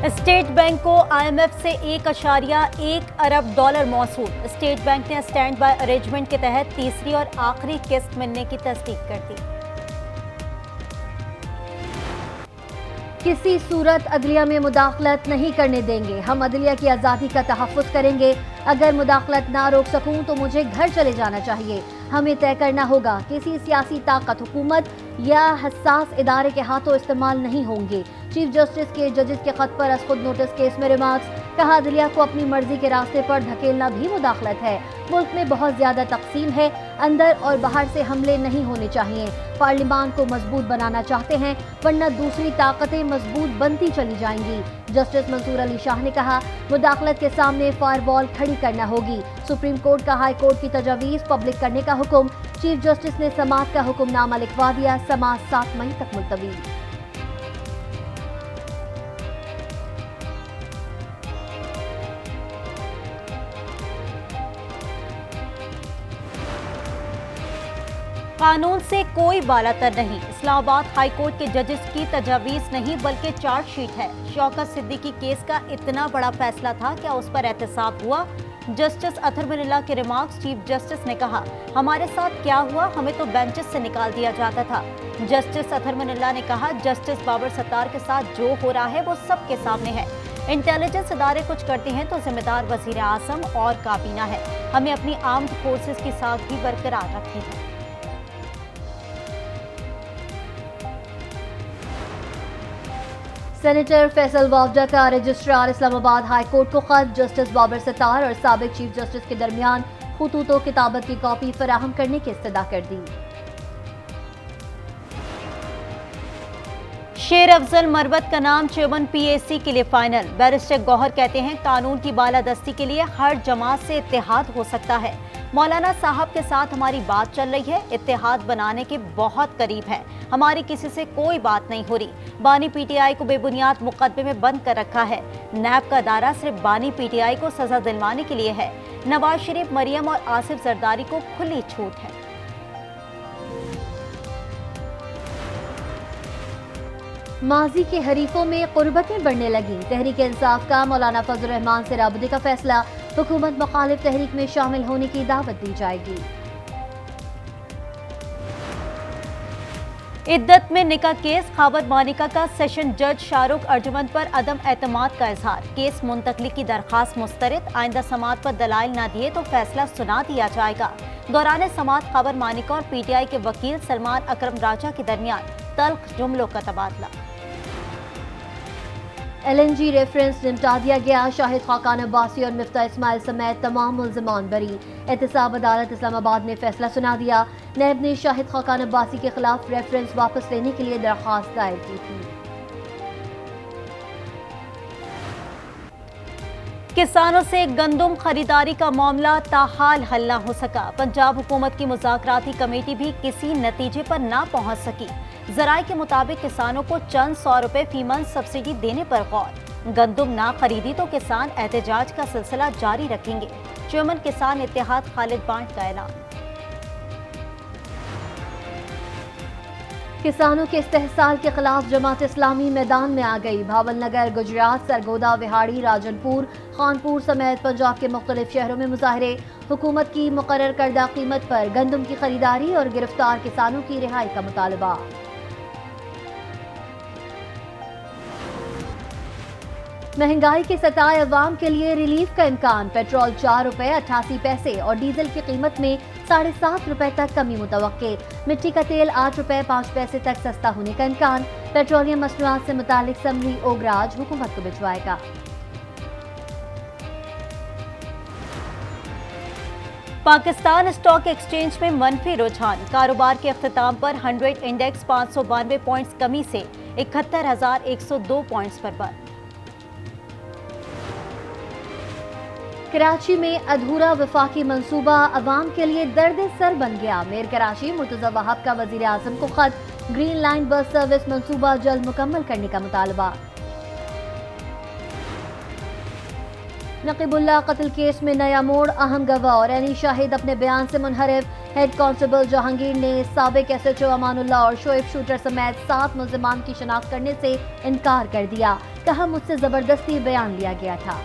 State bank को IMF से 1.1 अरब dollar मौसूल। State bank ने स्टैंड बाय अरेंजमेंट के तहत तीसरी और आखिरी किस्त मिलने की तस्दीक कर दी। किसी सूरत अदलिया में मुदाखलत नहीं करने देंगे। हम अदलिया की आज़ादी का तहफ़्फ़ुज़ करेंगे। अगर मुदाखलत ना रोक सकूं तो मुझे घर चले जाना चाहिए। हमें तय करना होगा। किसी सियासी ताकत, हुकूमत या हसास इदारे के हाथों इस्तेमाल नहीं होंगे। चीफ जस्टिस के जजेस के खत पर खुद नोटिस केस में रिमार्क्स। कहा, अदलिया को अपनी मर्जी के रास्ते पर धकेलना भी मुदाखलत है। मुल्क में बहुत ज्यादा तकसीम है। अंदर और बाहर से हमले नहीं होने चाहिए। पार्लियामान को मजबूत बनाना चाहते हैं, वरना दूसरी ताकतें मजबूत बनती चली जाएंगी। जस्टिस मंसूर अली शाह ने कहा, मुदाखलत के सामने फायरवॉल खड़ी करना होगी। सुप्रीम कोर्ट का हाई कोर्ट की तजावीज़ पब्लिक करने का हुक्म। चीफ जस्टिस ने समाअत का हुक्मनामा लिखवा दिया। समाअत 7 मई तक मुलतवी। कानून से कोई बालातर नहीं। इस्लामाबाद हाई कोर्ट के जजेस की तजावीज़ नहीं बल्कि चार्जशीट है। शौकत सिद्दीकी केस का इतना बड़ा फैसला था, क्या उस पर एहतसाब हुआ? जस्टिस अतहर मिनल्ला के रिमार्क्स। चीफ जस्टिस ने कहा, हमारे साथ क्या हुआ, हमें तो बेंचेस से निकाल दिया जाता था। जस्टिस अतहर मिनल्ला ने कहा, जस्टिस बाबर सत्तार के साथ जो हो रहा है वो सबके सामने है। इंटेलिजेंस इदारे कुछ करते हैं तो जिम्मेदार वजीर आजम और काबीना है। हमें अपनी आर्म्ड फोर्सेस की सादगी बरकरार रखनी है। सेनेटर फैसल वावडा का रजिस्ट्रार इस्लामाबाद हाई कोर्ट को खत। जस्टिस बाबर सत्तार और साबिक चीफ जस्टिस के दरमियान खुतूतो किताबत की कॉपी फराहम करने की इस्तदा कर दी। शेर अफजल मरवत का नाम चेयरमैन PAC के लिए फाइनल। बैरिस्टर गौहर कहते हैं, कानून की बालादस्ती के लिए हर जमात से इत्तेहाद हो सकता है। मौलाना साहब के साथ हमारी बात चल रही है, इत्तेहाद बनाने के बहुत करीब है। हमारी किसी से कोई बात नहीं हो रही। बानी PTI को बेबुनियाद मुकदमे में बंद कर रखा है। नैब का दायरा सिर्फ बानी PTI को सजा दिलवाने के लिए है। नवाज शरीफ, मरियम और आसिफ जरदारी को खुली छूट है। माजी के हरीफों में कुर्बतें बढ़ने लगी। तहरीक इंसाफ का मौलाना फजल रहमान से राबते का फैसला। हुकूमत मुखालिफ तहरीक में शामिल होने की दावत दी जाएगी। इद्दत में निकाह केस। खावर मानिका का सेशन जज शाहरुख अर्जुमंद पर अदम एतमाद का इजहार। केस मुंतकली की दरखास्त मुस्तरद। आइंदा समाअत पर दलाइल न दिए तो फैसला सुना दिया जाएगा। दौरान समाअत खावर मानिका और PTI के वकील सलमान अकरम राजा के दरमियान तल्ख जुमलों का तबादला। LNG रेफरेंस निपटा दिया गया। शाहिद खाकान अब्बासी और मिफ्ता इस्माइल समेत तमाम मुल्ज़िमान बरी। एहतसाब अदालत इस्लामाबाद ने फैसला सुना दिया। नैब ने शाहिद खाकान अब्बासी के खिलाफ रेफरेंस वापस लेने के लिए दरख्वास्त दायर की थी। किसानों से गंदुम खरीदारी का मामला ताहाल हल न हो सका। पंजाब हुकूमत की मुज़ाकराती कमेटी भी किसी नतीजे पर ना पहुंच सकी। ज़राए के मुताबिक किसानों को चंद 100 रुपए फी मन सब्सिडी देने पर गौर। गंदुम ना खरीदी तो किसान एहतजाज का सिलसिला जारी रखेंगे। चेयरमैन किसान इत्तेहाद खालिद बांट का ऐलान। किसानों के इस्तेहसाल के खिलाफ जमात इस्लामी मैदान में आ गई। भावल नगर, गुजरात, सरगोदा, विहाड़ी, राजनपुर, खानपुर समेत पंजाब के मुख्तलिफ शहरों में मुजाहरे। हुकूमत की मुकर्रर करदा कीमत पर गंदम की खरीदारी और गिरफ्तार किसानों की रिहाई का मुतालबा। महंगाई के सताए अवाम के लिए रिलीफ का इम्कान। पेट्रोल 4 रुपए 88 पैसे और डीजल की कीमत में 7.5 रुपए तक कमी मुतवक्के। मिट्टी का तेल 8 रुपए 5 पैसे तक सस्ता होने का इम्कान। पेट्रोलियम मसनूआत से मुतालिक समरी ओगराज हुकूमत को भिजवाएगा। पाकिस्तान स्टॉक एक्सचेंज में मनफी रुझान। कारोबार के अख्ताम पर 100 इंडेक्स 592 पॉइंट्स कमी से 71,102 पॉइंट्स पर बंद। कराची में अधूरा वफाकी मंसूबा अवाम के लिए दर्द सर बन गया। मेयर कराची मुर्तजा वहाब का वजीर आजम को खत। ग्रीन लाइन बस सर्विस मंसूबा जल्द मुकम्मल करने का मुतालबा। नकीबुल्लाह कत्ल केस में नया मोड़। अहम गवाह और एनी शाहिद अपने बयान से मुनहरिफ। हेड कांस्टेबल जहांगीर ने साबिक एसएचओ अमानुल्लाह और शोएब शूटर समेत 7 मुल्जिमान की शिनाख्त करने से इनकार कर दिया। कहा, मुझसे जबरदस्ती बयान लिया गया था।